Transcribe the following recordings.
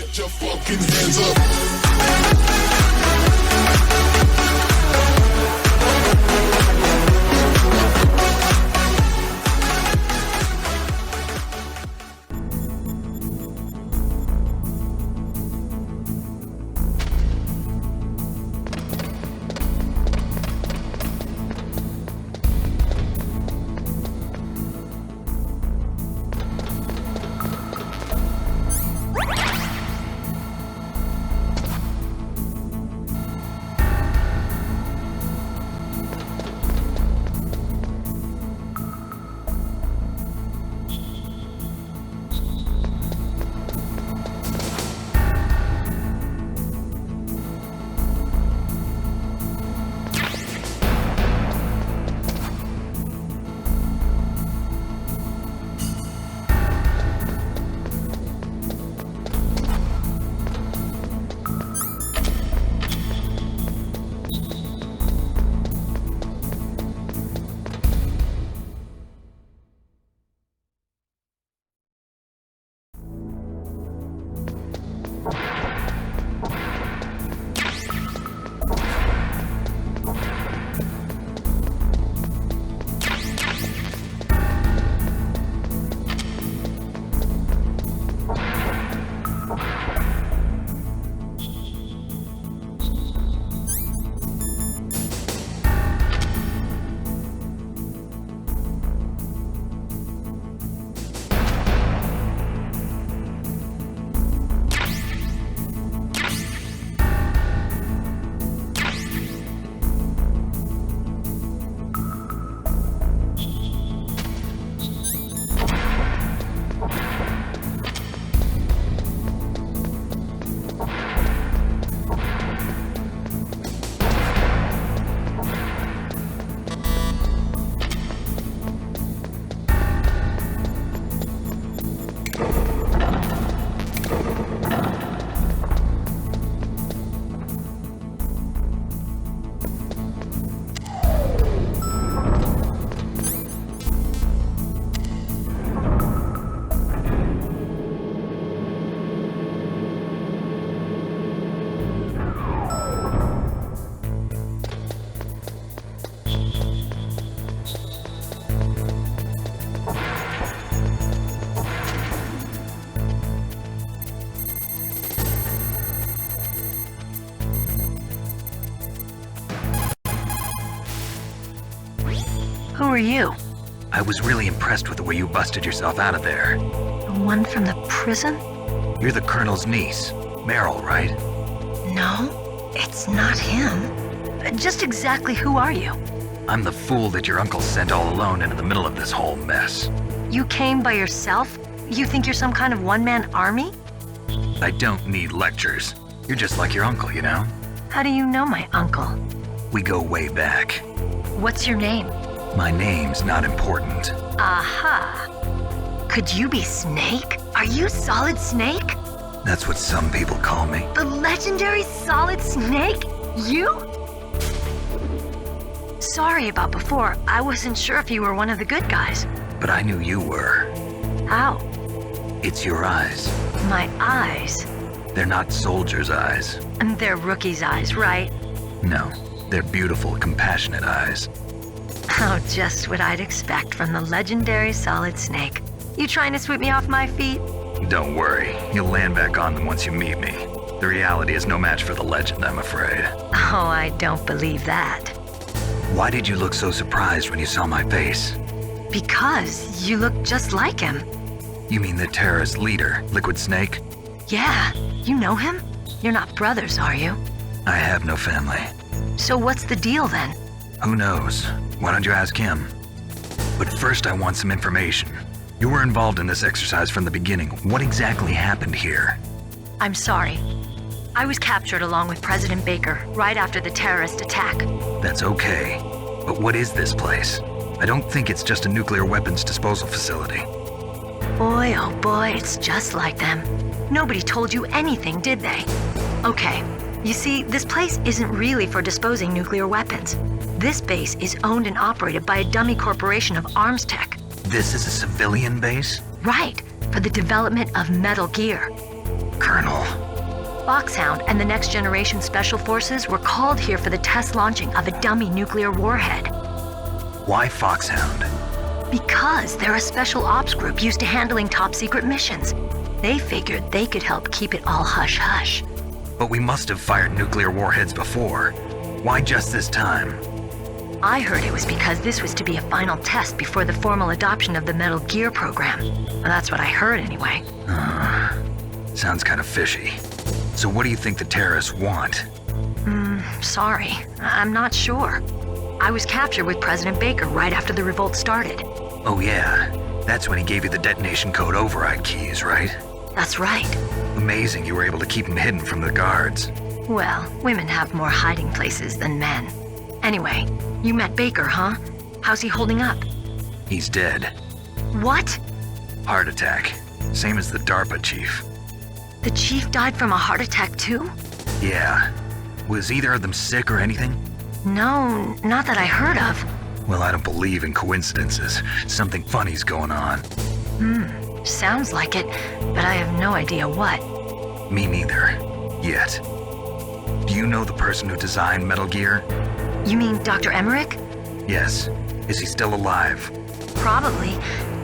Get your fucking hands up. Who are you? I was really impressed with the way you busted yourself out of there. The one from the prison? You're the Colonel's niece, Meryl, right? No, it's not him. Just exactly who are you? I'm the fool that your uncle sent all alone into the middle of this whole mess. You came by yourself? You think you're some kind of one-man army? I don't need lectures. You're just like your uncle, you know? How do you know my uncle? We go way back. What's your name? My name's not important. Aha. Could you be Snake? Are you Solid Snake? That's what some people call me. The legendary Solid Snake? You? Sorry about before. I wasn't sure if you were one of the good guys. But I knew you were. How? It's your eyes. My eyes? They're not soldiers' eyes. And they're rookies' eyes, right? No, they're beautiful, compassionate eyes. Oh, just what I'd expect from the legendary Solid Snake. You trying to sweep me off my feet? Don't worry, you'll land back on them once you meet me. The reality is no match for the legend, I'm afraid. Oh, I don't believe that. Why did you look so surprised when you saw my face? Because you look just like him. You mean the terrorist leader, Liquid Snake? Yeah, you know him? You're not brothers, are you? I have no family. So what's the deal then? Who knows? Why don't you ask him? But first I want some information. You were involved in this exercise from the beginning. What exactly happened here? I'm sorry. I was captured along with President Baker right after the terrorist attack. That's okay. But what is this place? I don't think it's just a nuclear weapons disposal facility. Boy, oh boy, it's just like them. Nobody told you anything, did they? Okay, you see, this place isn't really for disposing nuclear weapons. This base is owned and operated by a dummy corporation of arms tech. This is a civilian base? Right, for the development of Metal Gear. Colonel. Foxhound and the Next Generation Special Forces were called here for the test launching of a dummy nuclear warhead. Why Foxhound? Because they're a special ops group used to handling top-secret missions. They figured they could help keep it all hush-hush. But we must have fired nuclear warheads before. Why just this time? I heard it was because this was to be a final test before the formal adoption of the Metal Gear program. Well, that's what I heard anyway. Sounds kind of fishy. So what do you think the terrorists want? Sorry, I'm not sure. I was captured with President Baker right after the revolt started. Oh yeah, that's when he gave you the detonation code override keys, right? That's right. Amazing you were able to keep him hidden from the guards. Well, women have more hiding places than men. Anyway, you met Baker, huh? How's he holding up? He's dead. What? Heart attack. Same as the DARPA chief. The chief died from a heart attack too? Yeah. Was either of them sick or anything? No, not that I heard of. Well, I don't believe in coincidences. Something funny's going on. Sounds like it, but I have no idea what. Me neither. Yet. Do you know the person who designed Metal Gear? You mean Dr. Emmerich? Yes. Is he still alive? Probably.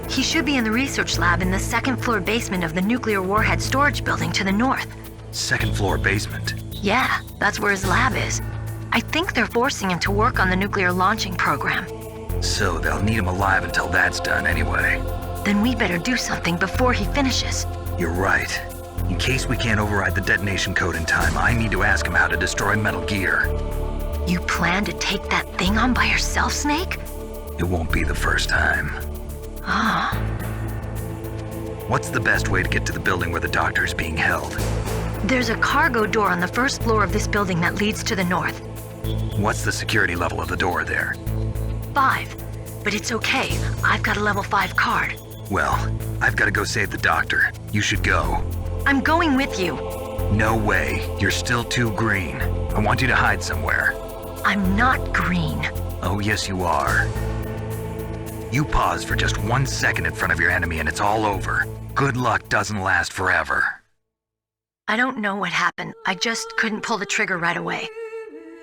He should be in the research lab in the second-floor basement of the nuclear warhead storage building to the north. Second floor basement. Yeah, that's where his lab is. I think they're forcing him to work on the nuclear launching program. So they'll need him alive until that's done anyway. Then we better do something before he finishes. You're right. In case we can't override the detonation code in time, I need to ask him how to destroy Metal Gear. You plan to take that thing on by yourself, Snake? It won't be the first time. Ah. What's the best way to get to the building where the doctor's being held? There's a cargo door on the first floor of this building that leads to the north. What's the security level of the door there? 5. But it's okay. I've got a level 5 card. Well, I've got to go save the doctor. You should go. I'm going with you. No way. You're still too green. I want you to hide somewhere. I'm not green. Oh, yes, you are. You pause for just 1 second in front of your enemy and it's all over. Good luck doesn't last forever. I don't know what happened. I just couldn't pull the trigger right away.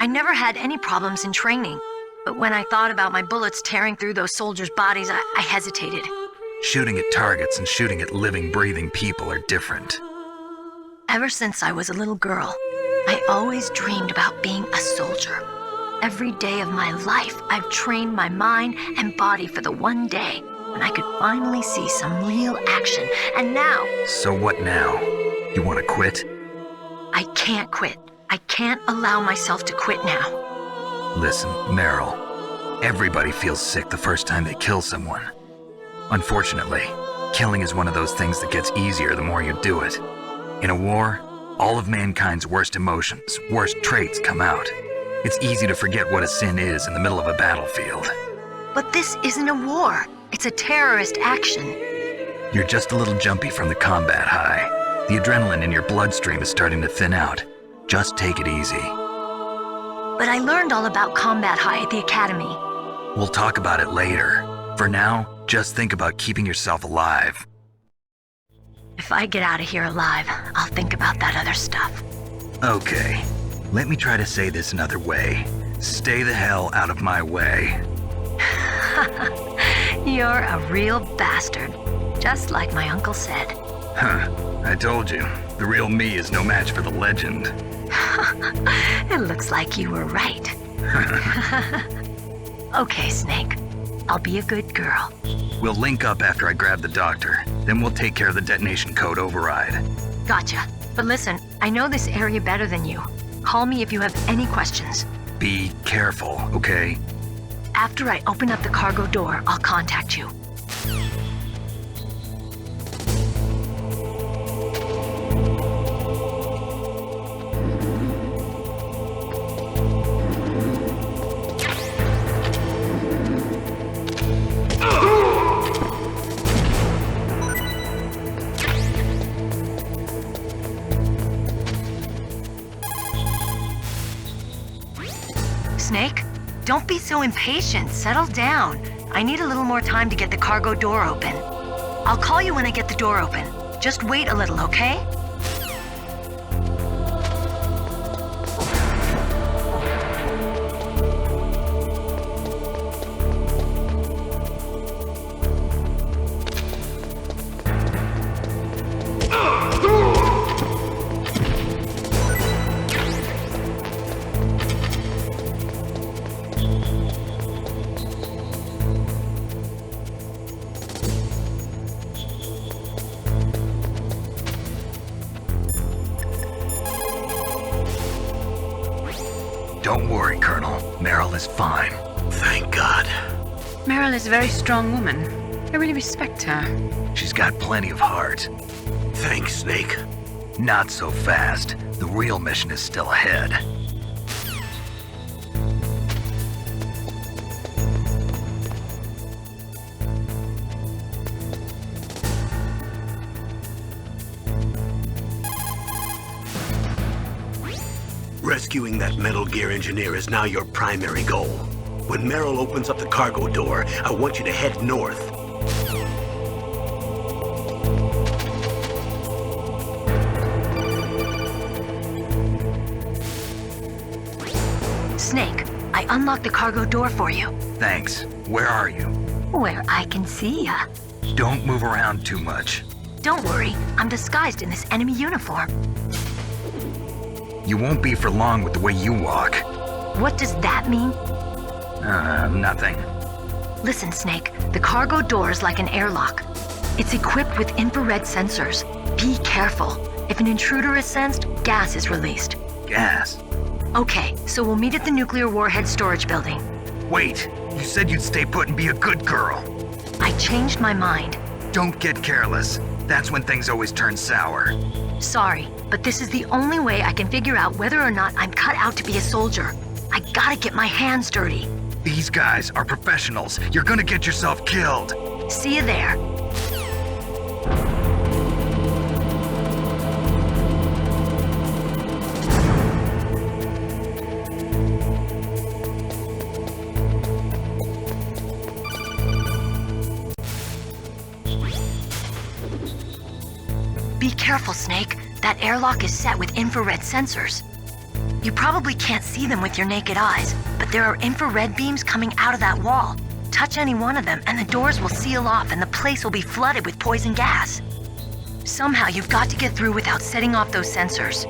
I never had any problems in training, but when I thought about my bullets tearing through those soldiers' bodies, I hesitated. Shooting at targets and shooting at living, breathing people are different. Ever since I was a little girl, I always dreamed about being a soldier. Every day of my life, I've trained my mind and body for the one day when I could finally see some real action, and now... So what now? You want to quit? I can't quit. I can't allow myself to quit now. Listen, Meryl, everybody feels sick the first time they kill someone. Unfortunately, killing is one of those things that gets easier the more you do it. In a war, all of mankind's worst emotions, worst traits come out. It's easy to forget what a sin is in the middle of a battlefield. But this isn't a war. It's a terrorist action. You're just a little jumpy from the combat high. The adrenaline in your bloodstream is starting to thin out. Just take it easy. But I learned all about combat high at the academy. We'll talk about it later. For now, just think about keeping yourself alive. If I get out of here alive, I'll think about that other stuff. Okay, let me try to say this another way. Stay the hell out of my way. You're a real bastard, just like my uncle said. Huh, I told you, the real me is no match for the legend. It looks like you were right. Okay, Snake. I'll be a good girl. We'll link up after I grab the doctor. Then we'll take care of the detonation code override. Gotcha. But listen, I know this area better than you. Call me if you have any questions. Be careful, okay? After I open up the cargo door, I'll contact you. Snake, don't be so impatient. Settle down. I need a little more time to get the cargo door open. I'll call you when I get the door open. Just wait a little, okay? Meryl is fine. Thank God. Meryl is a very strong woman. I really respect her. She's got plenty of heart. Thanks, Snake. Not so fast. The real mission is still ahead. Rescuing that Metal Gear engineer is now your primary goal. When Meryl opens up the cargo door, I want you to head north. Snake, I unlocked the cargo door for you. Thanks. Where are you? Where I can see ya. Don't move around too much. Don't worry, I'm disguised in this enemy uniform. You won't be for long with the way you walk. What does that mean? Nothing. Listen, Snake, the cargo door is like an airlock. It's equipped with infrared sensors. Be careful. If an intruder is sensed, gas is released. Gas? Okay, so we'll meet at the nuclear warhead storage building. Wait, you said you'd stay put and be a good girl. I changed my mind. Don't get careless. That's when things always turn sour. Sorry, but this is the only way I can figure out whether or not I'm cut out to be a soldier. I gotta get my hands dirty. These guys are professionals. You're gonna get yourself killed. See you there. Be careful, Snake. That airlock is set with infrared sensors. You probably can't see them with your naked eyes, but there are infrared beams coming out of that wall. Touch any one of them and the doors will seal off and the place will be flooded with poison gas. Somehow you've got to get through without setting off those sensors.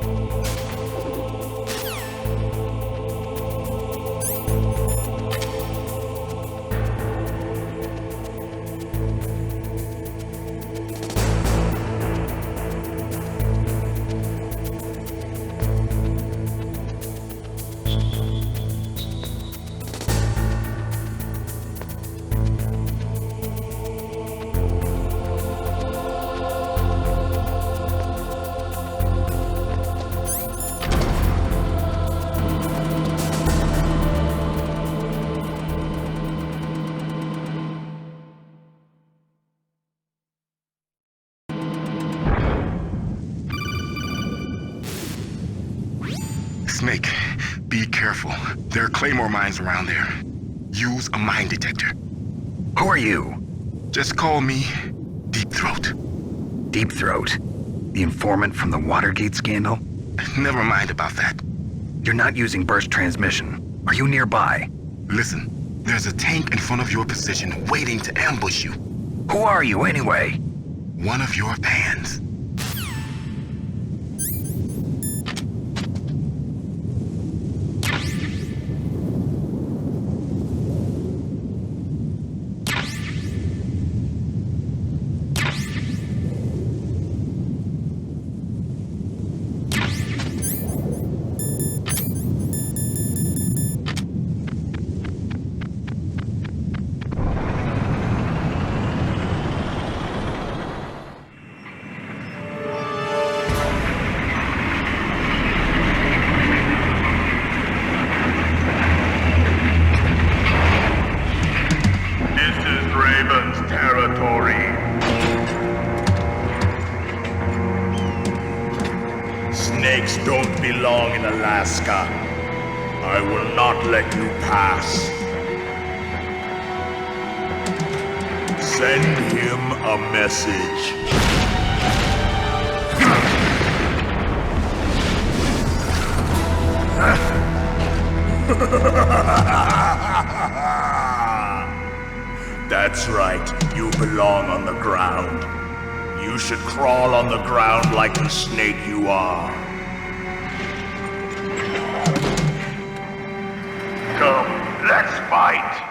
Snake, be careful. There are claymore mines around there. Use a mine detector. Who are you? Just call me Deep Throat. Deep Throat? The informant from the Watergate scandal? Never mind about that. You're not using burst transmission. Are you nearby? Listen, there's a tank in front of your position waiting to ambush you. Who are you anyway? One of your fans. Snakes don't belong in Alaska. I will not let you pass. Send him a message. That's right, you belong on the ground. You should crawl on the ground like the snake you are. Come, let's fight!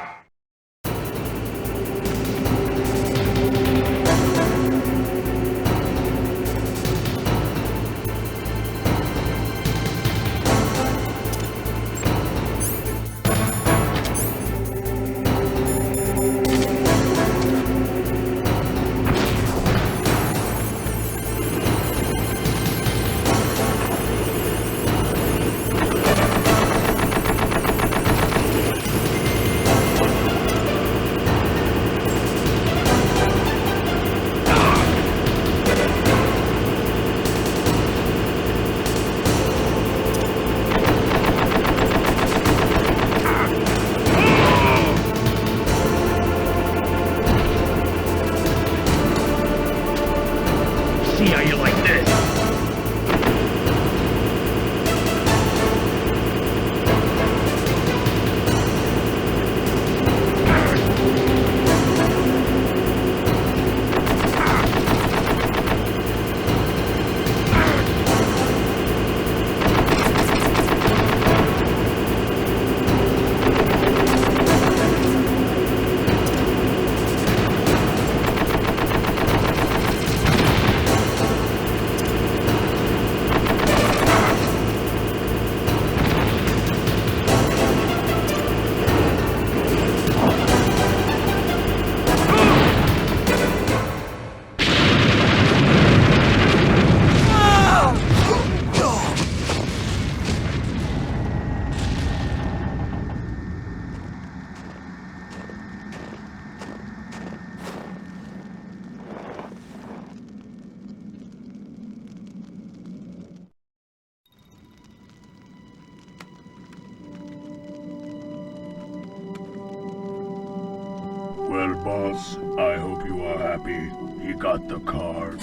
boss. I hope you are happy. He got the card.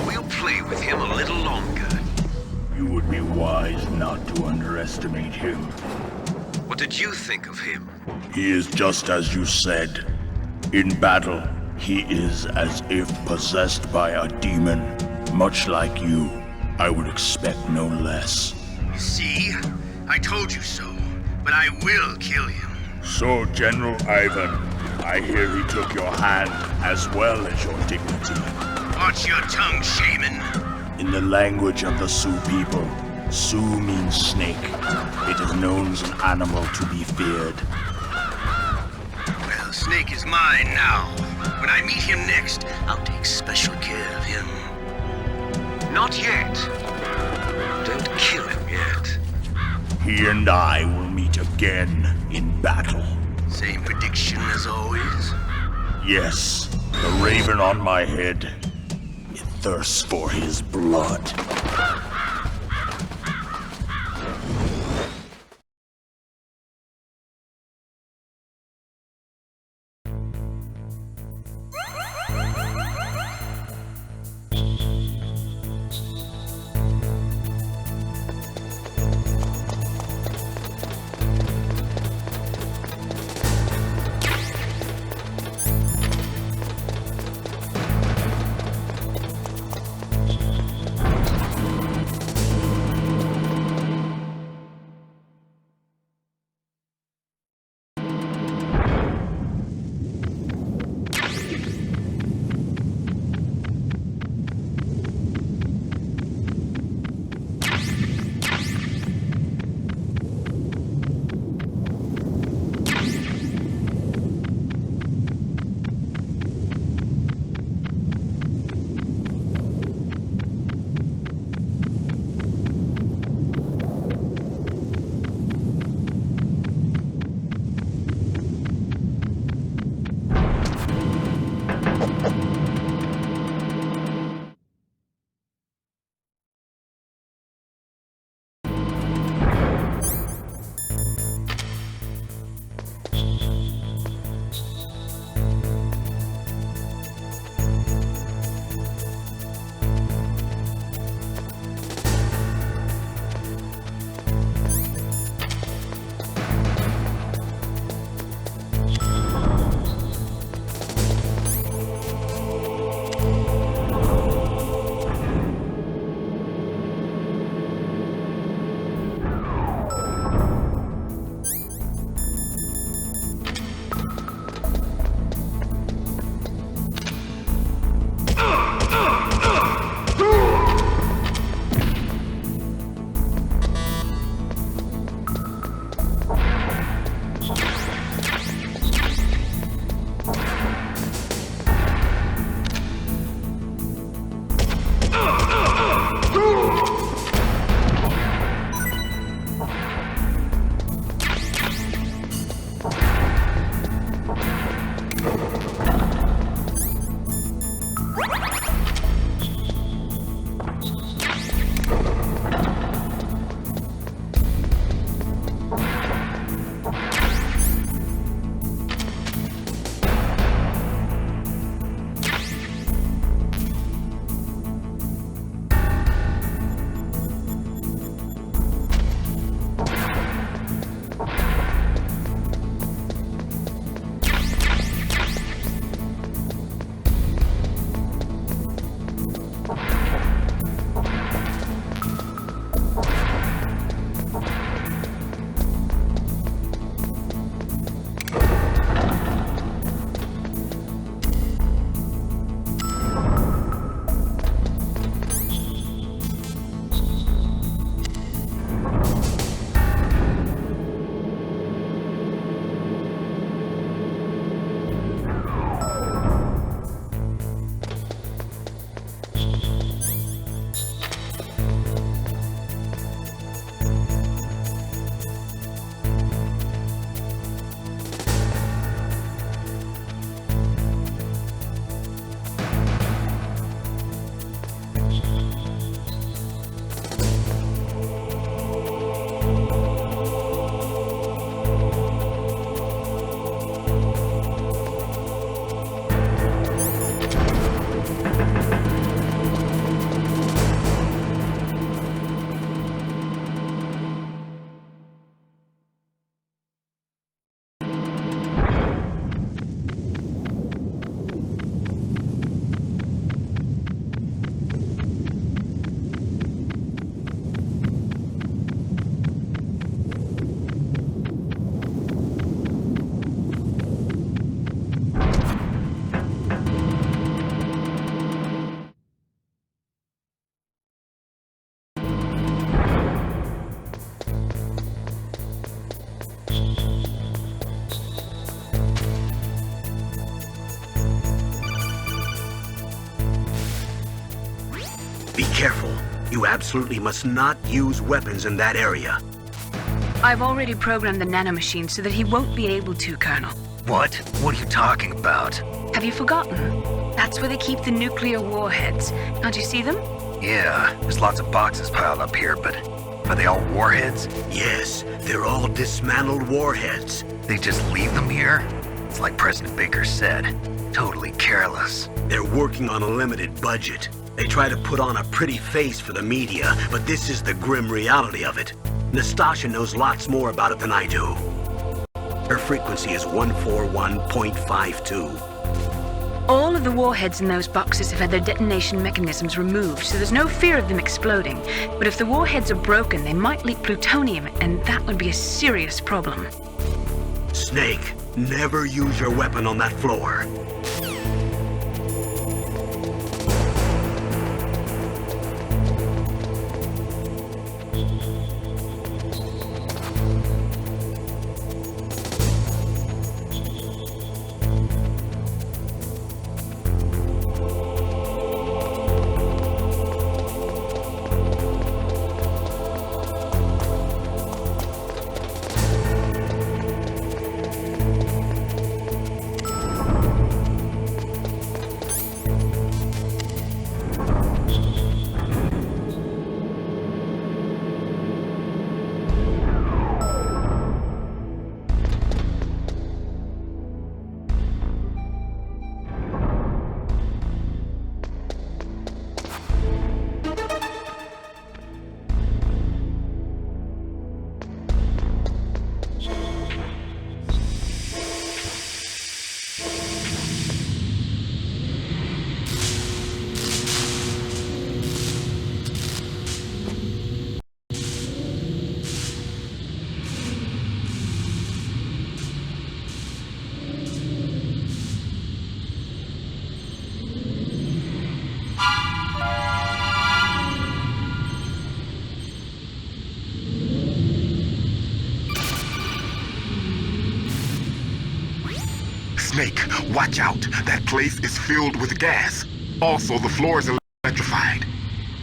We'll play with him a little longer. You would be wise not to underestimate him. What did you think of him? He is just as you said. In battle, he is as if possessed by a demon. Much like you, I would expect no less. See? I told you so. But I will kill him. So, General Ivan, I hear he took your hand as well as your dignity. Watch your tongue, shaman. In the language of the Sioux people, Sioux means snake. It is known as an animal to be feared. Well, Snake is mine now. When I meet him next, I'll take special care of him. Not yet. Don't kill him yet. He and I will meet again in battle. Same prediction as always? Yes, the raven on my head. It thirsts for his blood. You absolutely must not use weapons in that area. I've already programmed the nanomachine so that he won't be able to, Colonel. What? What are you talking about? Have you forgotten? That's where they keep the nuclear warheads. Can't you see them? Yeah, there's lots of boxes piled up here, but are they all warheads? Yes, they're all dismantled warheads. They just leave them here? It's like President Baker said, totally careless. They're working on a limited budget. They try to put on a pretty face for the media, but this is the grim reality of it. Nastasha knows lots more about it than I do. Her frequency is 141.52. All of the warheads in those boxes have had their detonation mechanisms removed, so there's no fear of them exploding. But if the warheads are broken, they might leak plutonium, and that would be a serious problem. Snake, never use your weapon on that floor. Snake, watch out. That place is filled with gas. Also, the floor is electrified.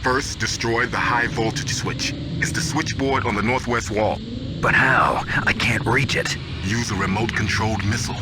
First, destroy the high voltage switch. It's the switchboard on the northwest wall. But how? I can't reach it. Use a remote-controlled missile.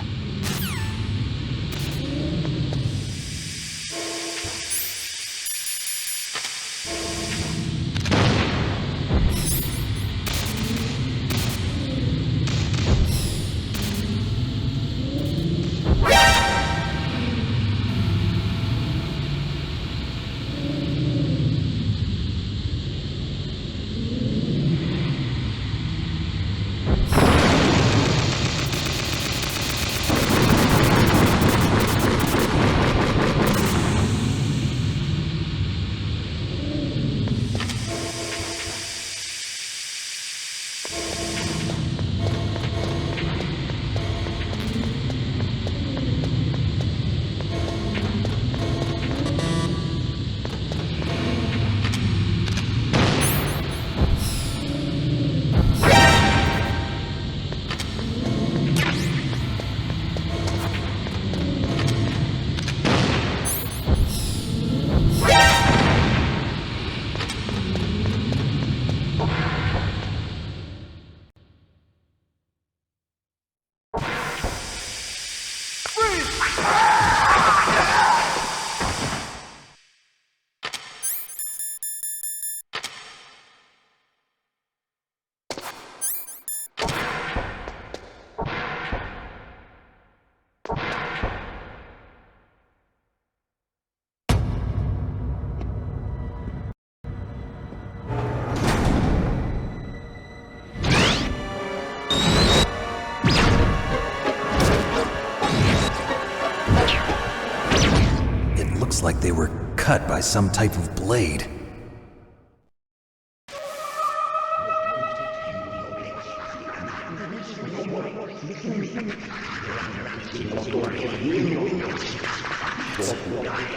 Like they were cut by some type of blade.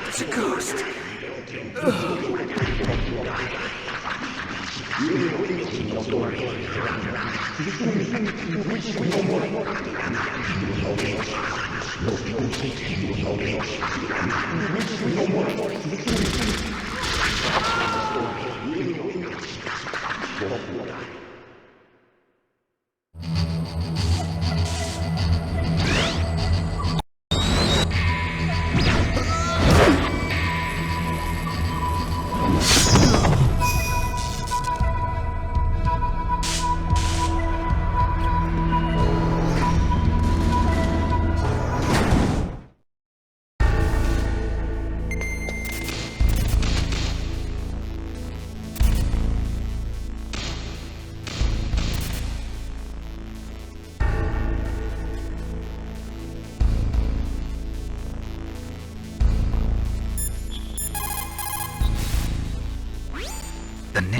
It's a ghost.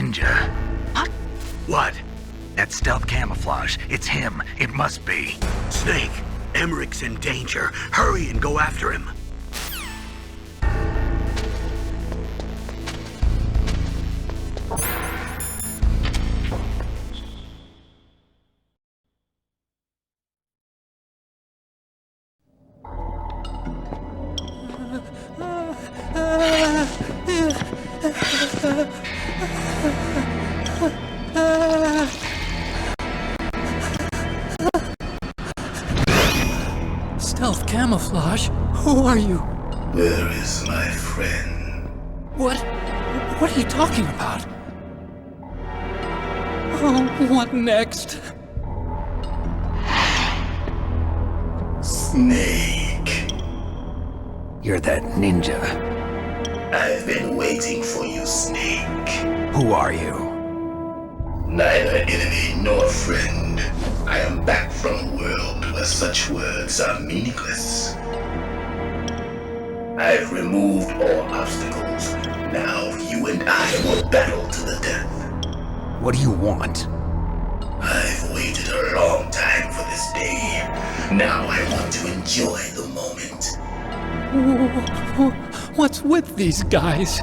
ninja. What? That stealth camouflage. It's him. It must be. Snake, Emmerich's in danger. Hurry and go after him. Stealth camouflage? Who are you? Where is my friend? What are you talking about? Oh, what next? Snake. You're that ninja. I've been waiting for you, Snake. Who are you? Neither enemy nor friend. I am back from a world where such words are meaningless. I've removed all obstacles. Now you and I will battle to the death. What do you want? I've waited a long time for this day. Now I want to enjoy the moment. What's with these guys?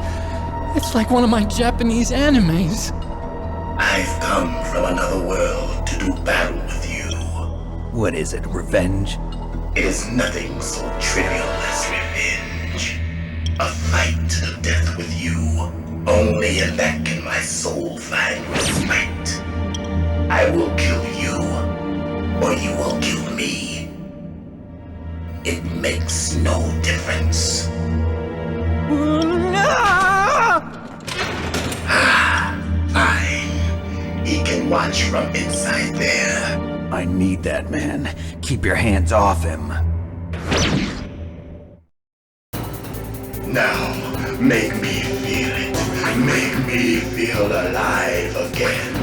It's like one of my Japanese animes. I've come from another world to do battle with you. What is it, revenge? It is nothing so trivial as revenge. A fight to the death with you. Only in that can my soul find respite. I will kill you, or you will kill me. It makes no difference. Fine. He can watch from inside there. I need that man. Keep your hands off him. Now, make me feel it. Make me feel alive again.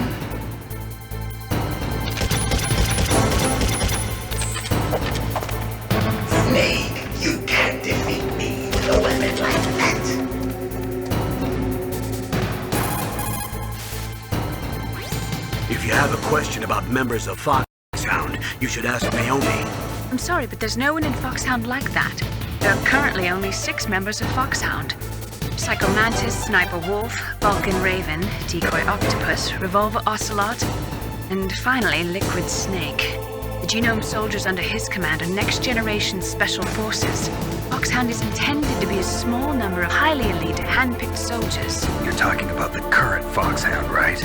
Snake, you can't defeat me with a weapon like that. If you have a question about members of Foxhound, you should ask Naomi. I'm sorry, but there's no one in Foxhound like that. There are currently only 6 members of Foxhound. Psycho Mantis, Sniper Wolf, Vulcan Raven, Decoy Octopus, Revolver Ocelot, and finally Liquid Snake. The genome soldiers under his command are next-generation special forces. Foxhound is intended to be a small number of highly elite, hand-picked soldiers. You're talking about the current Foxhound, right?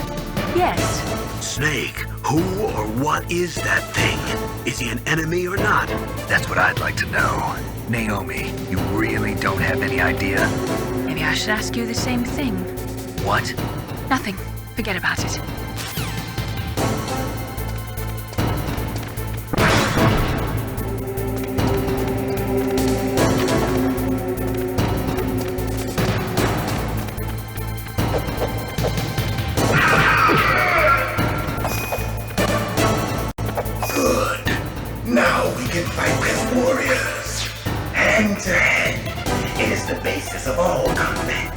Yes. Snake, who or what is that thing? Is he an enemy or not? That's what I'd like to know. Naomi, you really don't have any idea? Maybe I should ask you the same thing. What? Nothing. Forget about it. Good. Now we can fight as warriors. Hand to hand. It is the basis of all combat.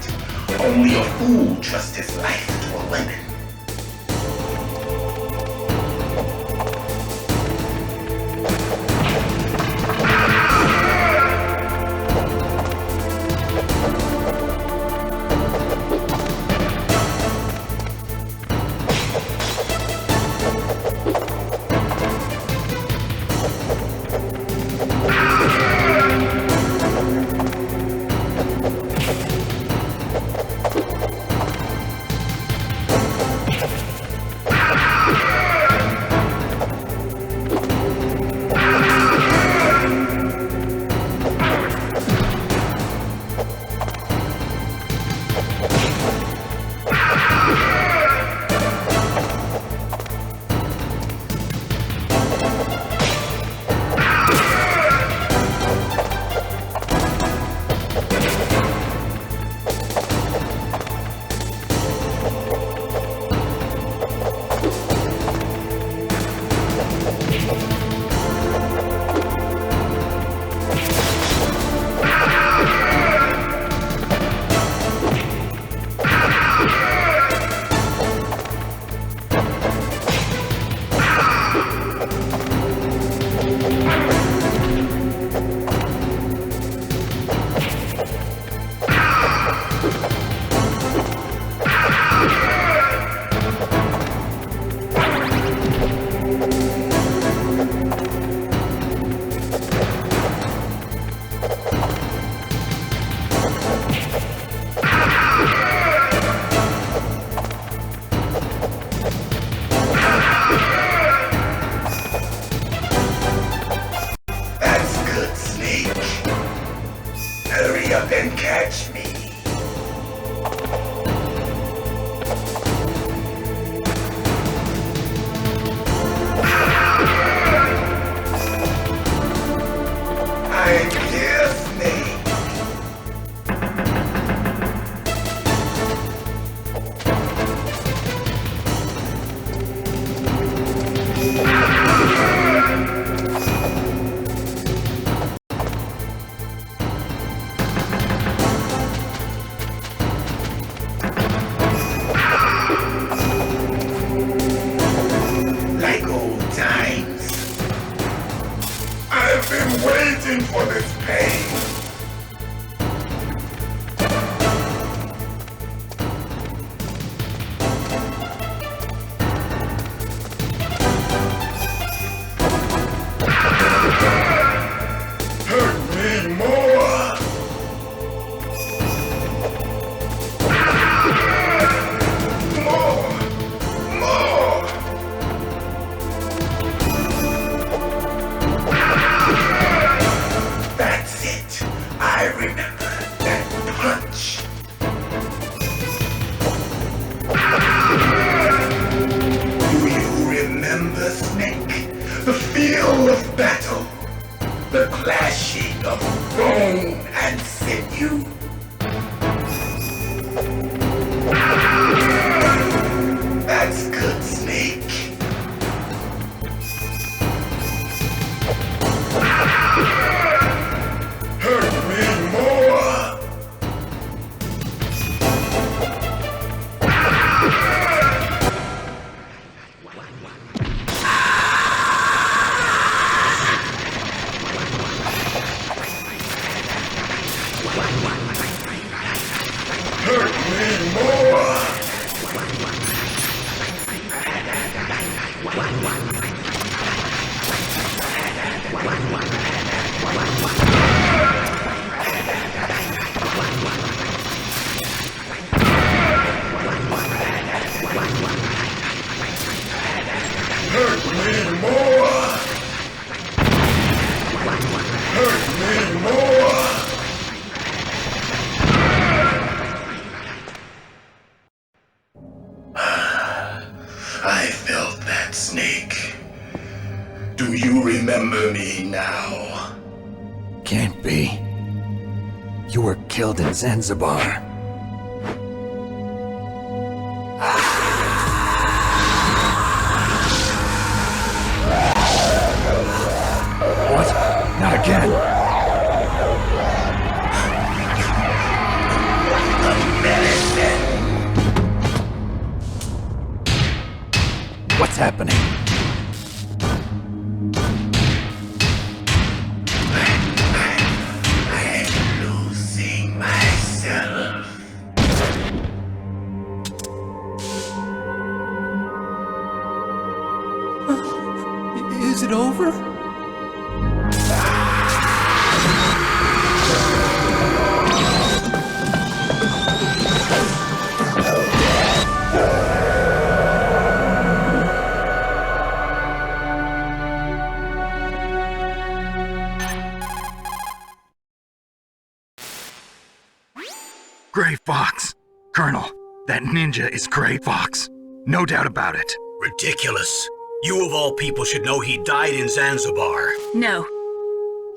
Only a fool trusts his life to a weapon. Hurt me more! Hurt me more! I felt that snake. Do you remember me now? Can't be. You were killed in Zanzibar. What? Not again. What's happening? I'm losing myself. Is it over? Gray Fox. Colonel, that ninja is Gray Fox. No doubt about it. Ridiculous. You of all people should know he died in Zanzibar. No.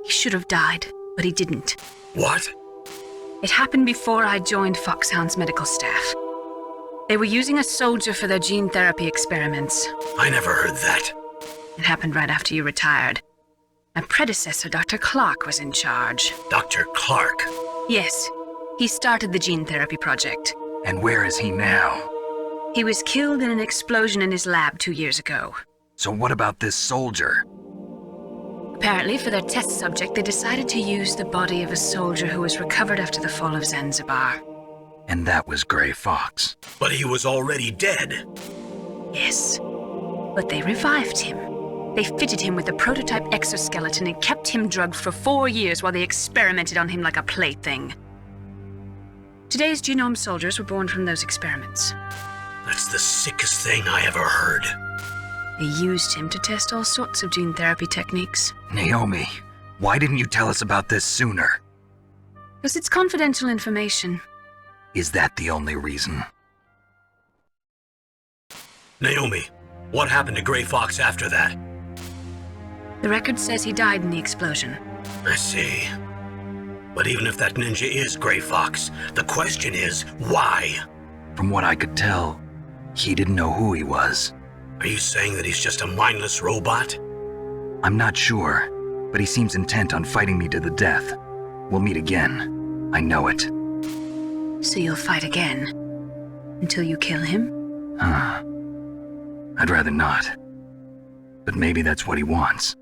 He should have died, but he didn't. What? It happened before I joined Foxhound's medical staff. They were using a soldier for their gene therapy experiments. I never heard that. It happened right after you retired. My predecessor, Dr. Clark, was in charge. Dr. Clark. Yes, he started the gene therapy project. And where is he now? He was killed in an explosion in his lab 2 years ago. So what about this soldier? Apparently, for their test subject, they decided to use the body of a soldier who was recovered after the fall of Zanzibar. And that was Gray Fox. But he was already dead. Yes, but they revived him. They fitted him with a prototype exoskeleton and kept him drugged for 4 years while they experimented on him like a plaything. Today's genome soldiers were born from those experiments. That's the sickest thing I ever heard. They used him to test all sorts of gene therapy techniques. Naomi, why didn't you tell us about this sooner? Because it's confidential information. Is that the only reason? Naomi, what happened to Gray Fox after that? The record says he died in the explosion. I see. But even if that ninja is Gray Fox, the question is, why? From what I could tell, he didn't know who he was. Are you saying that he's just a mindless robot? I'm not sure, but he seems intent on fighting me to the death. We'll meet again. I know it. So you'll fight again? Until you kill him? I'd rather not. But maybe that's what he wants.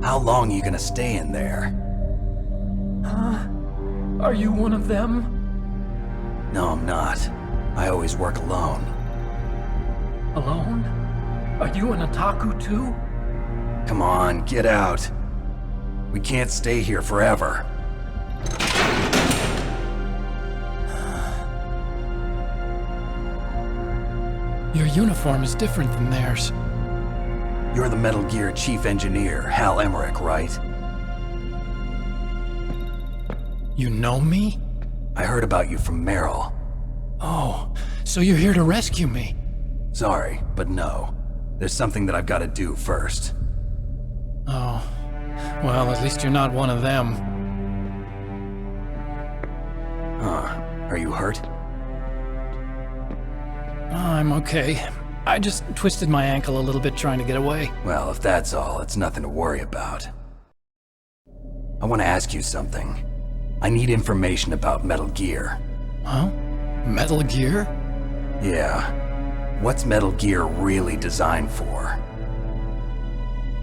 How long are you gonna stay in there? Huh? Are you one of them? No, I'm not. I always work alone. Alone? Are you an otaku too? Come on, get out. We can't stay here forever. Your uniform is different than theirs. You're the Metal Gear chief engineer, Hal Emmerich, right? You know me? I heard about you from Meryl. Oh, so you're here to rescue me? Sorry, but no. There's something that I've got to do first. Oh, well, at least you're not one of them. Are you hurt? I'm okay. I just twisted my ankle a little bit trying to get away. Well, if that's all, it's nothing to worry about. I want to ask you something. I need information about Metal Gear. Huh? Metal Gear? Yeah. What's Metal Gear really designed for?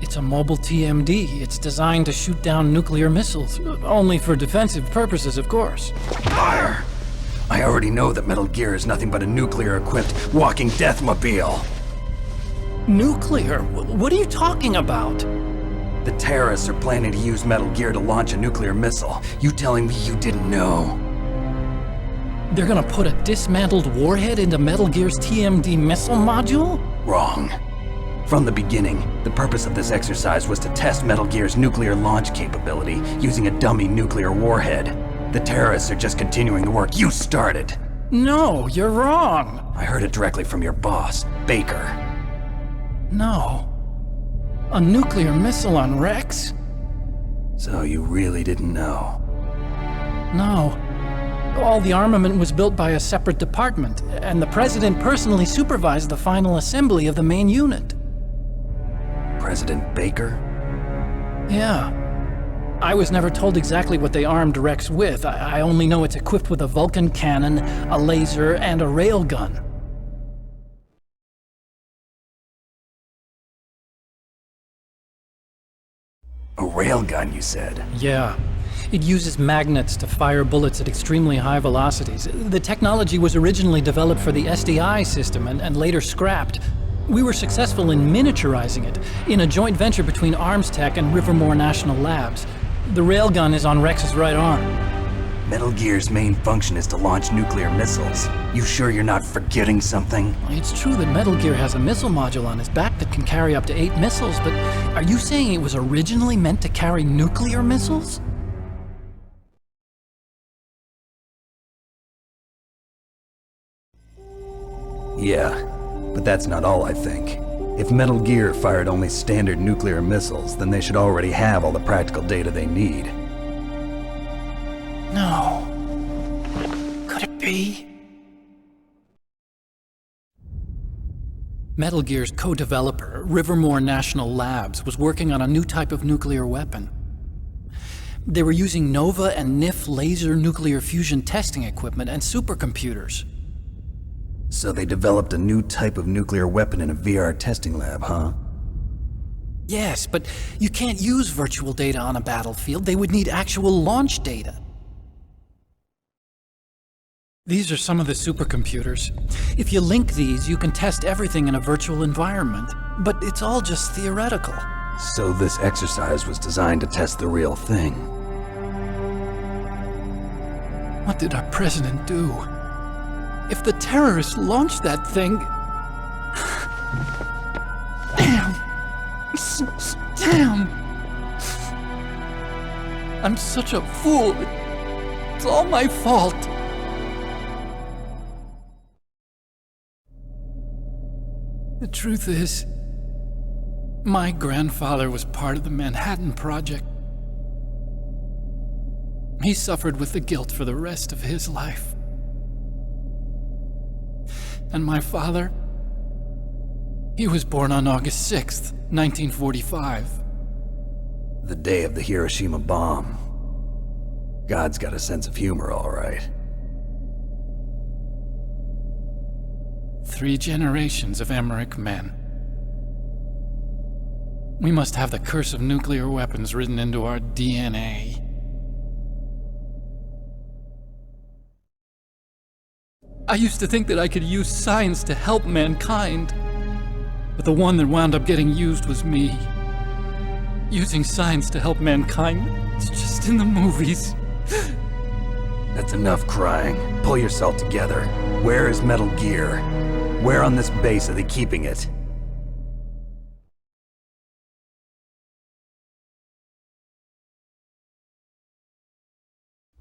It's a mobile TMD. It's designed to shoot down nuclear missiles. Only for defensive purposes, of course. Liar! I already know that Metal Gear is nothing but a nuclear-equipped walking deathmobile. Nuclear? What are you talking about? The terrorists are planning to use Metal Gear to launch a nuclear missile. You telling me you didn't know? They're gonna put a dismantled warhead into Metal Gear's TMD missile module? Wrong. From the beginning, the purpose of this exercise was to test Metal Gear's nuclear launch capability using a dummy nuclear warhead. The terrorists are just continuing the work you started. No, you're wrong. I heard it directly from your boss, Baker. No. A nuclear missile on Rex? So you really didn't know? No. All the armament was built by a separate department, and the president personally supervised the final assembly of the main unit. President Baker? Yeah. I was never told exactly what they armed Rex with. I only know it's equipped with a Vulcan cannon, a laser, and a railgun. A railgun, you said? Yeah. It uses magnets to fire bullets at extremely high velocities. The technology was originally developed for the SDI system and later scrapped. We were successful in miniaturizing it in a joint venture between Arms Tech and Rivermore National Labs. The railgun is on Rex's right arm. Metal Gear's main function is to launch nuclear missiles. You sure you're not forgetting something? It's true that Metal Gear has a missile module on his back that can carry up to 8 missiles, but are you saying it was originally meant to carry nuclear missiles? Yeah, but that's not all I think. If Metal Gear fired only standard nuclear missiles, then they should already have all the practical data they need. No. Could it be? Metal Gear's co-developer, Rivermore National Labs, was working on a new type of nuclear weapon. They were using NOVA and NIF laser nuclear fusion testing equipment and supercomputers. So they developed a new type of nuclear weapon in a VR testing lab, huh? Yes, but you can't use virtual data on a battlefield. They would need actual launch data. These are some of the supercomputers. If you link these, you can test everything in a virtual environment. But it's all just theoretical. So this exercise was designed to test the real thing. What did our president do? If the terrorists launched that thing... Damn! Damn! I'm such a fool. It's all my fault. The truth is, my grandfather was part of the Manhattan Project. He suffered with the guilt for the rest of his life. And my father, he was born on August 6th, 1945. The day of the Hiroshima bomb. God's got a sense of humor, all right. 3 generations of Emmerich men. We must have the curse of nuclear weapons written into our DNA. I used to think that I could use science to help mankind, but the one that wound up getting used was me. Using science to help mankind, it's just in the movies. That's enough crying. Pull yourself together. Where is Metal Gear? Where on this base are they keeping it?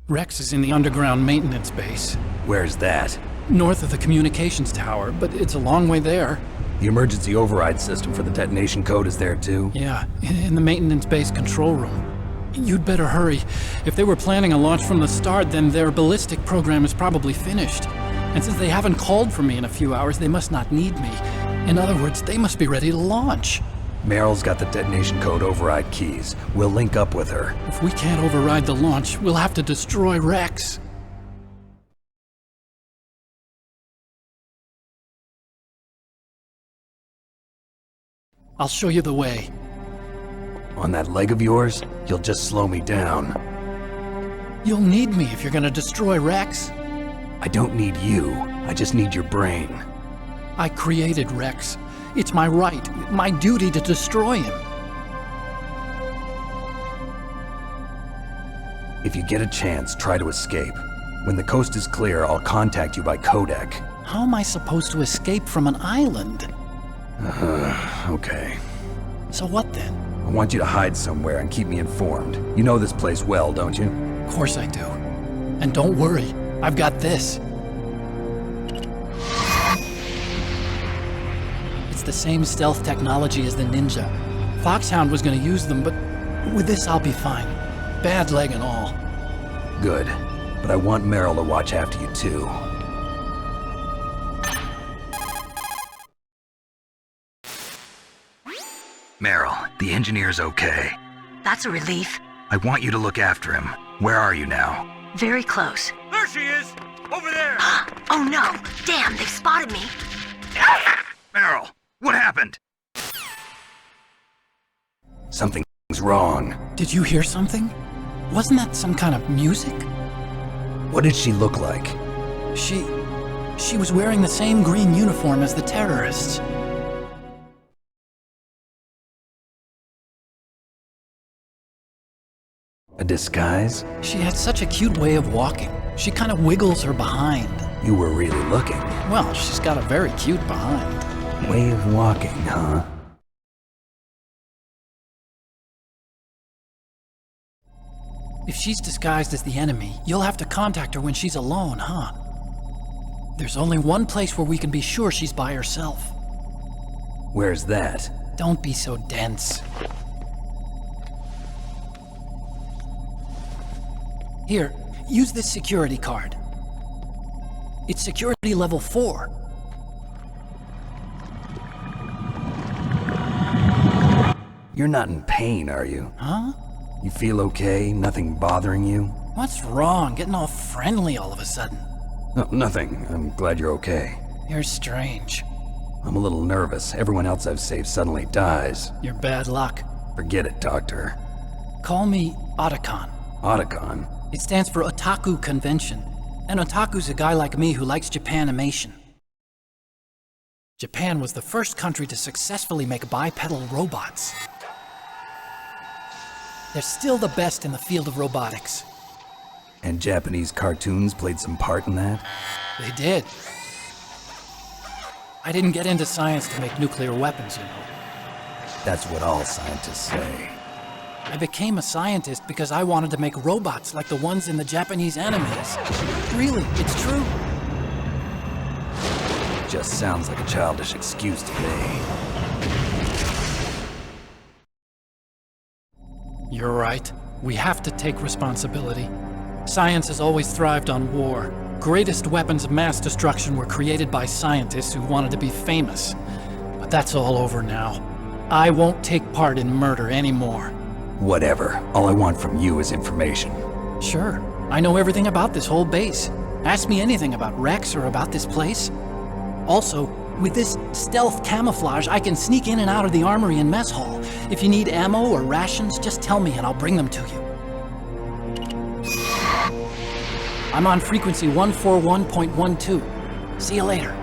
Rex is in the underground maintenance base. Where's that? North of the communications tower, but it's a long way there. The emergency override system for the detonation code is there too? Yeah, in the maintenance base control room. You'd better hurry. If they were planning a launch from the start, then their ballistic program is probably finished. And since they haven't called for me in a few hours, they must not need me. In other words, they must be ready to launch. Meryl's got the detonation code override keys. We'll link up with her. If we can't override the launch, we'll have to destroy Rex. I'll show you the way. On that leg of yours, you'll just slow me down. You'll need me if you're gonna destroy Rex. I don't need you. I just need your brain. I created Rex. It's my right, my duty to destroy him. If you get a chance, try to escape. When the coast is clear, I'll contact you by codec. How am I supposed to escape from an island? Okay. So what then? I want you to hide somewhere and keep me informed. You know this place well, don't you? Of course I do. And don't worry, I've got this. It's the same stealth technology as the Ninja. Foxhound was gonna use them, but with this I'll be fine. Bad leg and all. Good. But I want Meryl to watch after you too. Meryl, the engineer's okay. That's a relief. I want you to look after him. Where are you now? Very close. There she is! Over there! Oh no! Damn, they've spotted me. Meryl, what happened? Something's wrong. Did you hear something? Wasn't that some kind of music? What did she look like? She was wearing the same green uniform as the terrorists. A disguise? She had such a cute way of walking. She kind of wiggles her behind. You were really looking. Well, she's got a very cute behind. Way of walking, huh? If she's disguised as the enemy, you'll have to contact her when she's alone, huh? There's only one place where we can be sure she's by herself. Where's that? Don't be so dense. Here, use this security card. It's security level 4. You're not in pain, are you? Huh? You feel okay? Nothing bothering you? What's wrong? Getting all friendly all of a sudden. No, nothing. I'm glad you're okay. You're strange. I'm a little nervous. Everyone else I've saved suddenly dies. You're bad luck. Forget it, Doctor. Call me Otacon. Otacon? It stands for Otaku Convention. An otaku's a guy like me who likes Japanimation. Japan was the first country to successfully make bipedal robots. They're still the best in the field of robotics. And Japanese cartoons played some part in that? They did. I didn't get into science to make nuclear weapons, you know. That's what all scientists say. I became a scientist because I wanted to make robots like the ones in the Japanese animes. Really, it's true. Just sounds like a childish excuse to me. You're right. We have to take responsibility. Science has always thrived on war. Greatest weapons of mass destruction were created by scientists who wanted to be famous. But that's all over now. I won't take part in murder anymore. Whatever. All I want from you is information. Sure. I know everything about this whole base. Ask me anything about Rex or about this place. Also, with this stealth camouflage, I can sneak in and out of the armory and mess hall. If you need ammo or rations, just tell me and I'll bring them to you. I'm on frequency 141.12. See you later.